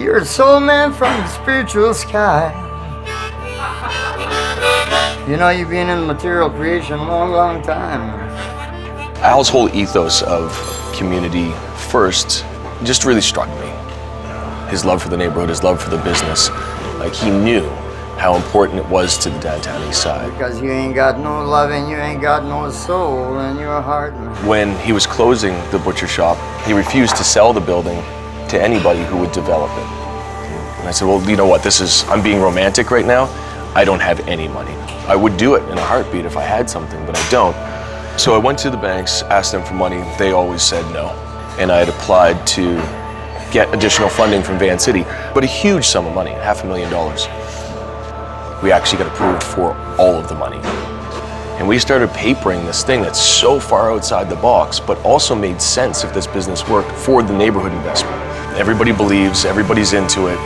You're a soul man from the spiritual sky. You know, you've been in material creation a long, long time. Al's whole ethos of community first just really struck me. His love for the neighborhood, his love for the business. Like, he knew how important it was to the downtown east side. Because you ain't got no love and you ain't got no soul in your heart. When he was closing the butcher shop, he refused to sell the building to anybody who would develop it. And I said, well, you know what, I'm being romantic right now. I don't have any money. I would do it in a heartbeat if I had something, but I don't. So I went to the banks, asked them for money. They always said no. And I had applied to get additional funding from Vancity, but a huge sum of money, $500,000. We actually got approved for all of the money. And we started papering this thing that's so far outside the box, but also made sense if this business worked for the neighborhood investment. Everybody believes, everybody's into it,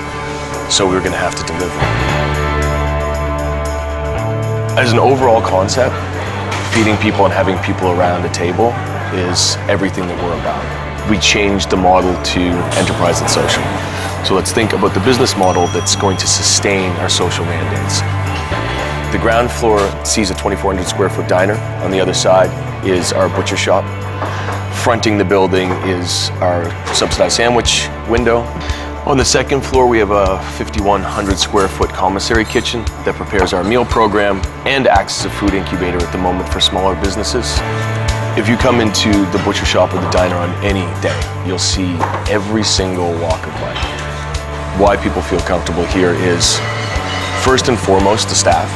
so we were gonna have to deliver. As an overall concept, feeding people and having people around a table is everything that we're about. We changed the model to enterprise and social. So let's think about the business model that's going to sustain our social mandates. The ground floor sees a 2,400 square foot diner. On the other side is our butcher shop. Fronting the building is our subsidized sandwich window. On the second floor, we have a 5,100 square foot commissary kitchen that prepares our meal program and acts as a food incubator at the moment for smaller businesses. If you come into the butcher shop or the diner on any day, you'll see every single walk of life. Why people feel comfortable here is, first and foremost, the staff.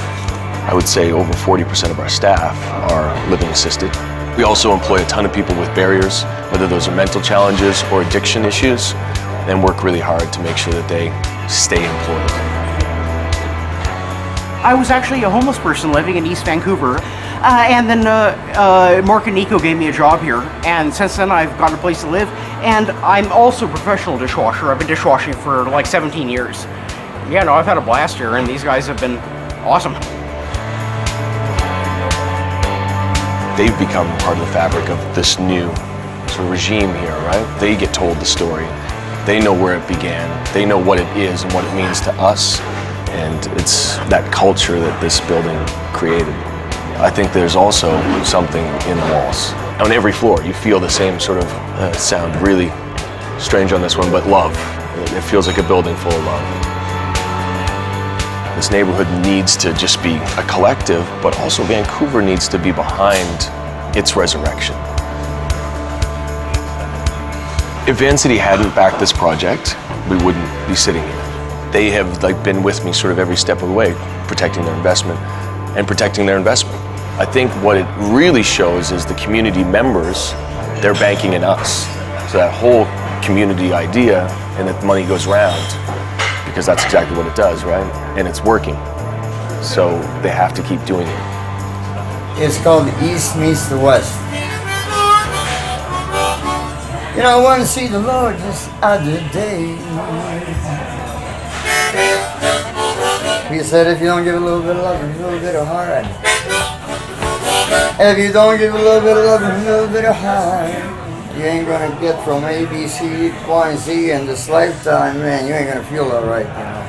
I would say over 40% of our staff are living assisted. We also employ a ton of people with barriers, whether those are mental challenges or addiction issues, and work really hard to make sure that they stay employed. I was actually a homeless person living in East Vancouver, and then Mark and Nico gave me a job here, and since then I've got a place to live, and I'm also a professional dishwasher. I've been dishwashing for like 17 years. Yeah, no, I've had a blast here, and these guys have been awesome. They've become part of the fabric of this new sort of regime here, right? They get told the story. They know where it began. They know what it is and what it means to us. And it's that culture that this building created. I think there's also something in the walls. On every floor, you feel the same sort of, sound really strange on this one, but love. It feels like a building full of love. This neighborhood needs to just be a collective, but also Vancouver needs to be behind its resurrection. If Vancity hadn't backed this project, we wouldn't be sitting here. They have been with me sort of every step of the way, protecting their investment and protecting their investment. I think what it really shows is the community members, they're banking in us. So that whole community idea and that money goes round, because that's exactly what it does, right? And it's working. So they have to keep doing it. It's called the East Meets the West. You know, I want to see the Lord this other day. He said, if you don't give a little bit of love and a little bit of heart, if you don't give a little bit of love and a little bit of heart, you ain't gonna get from A, B, C, Y, and Z in this lifetime, man. You ain't gonna feel all right, you know.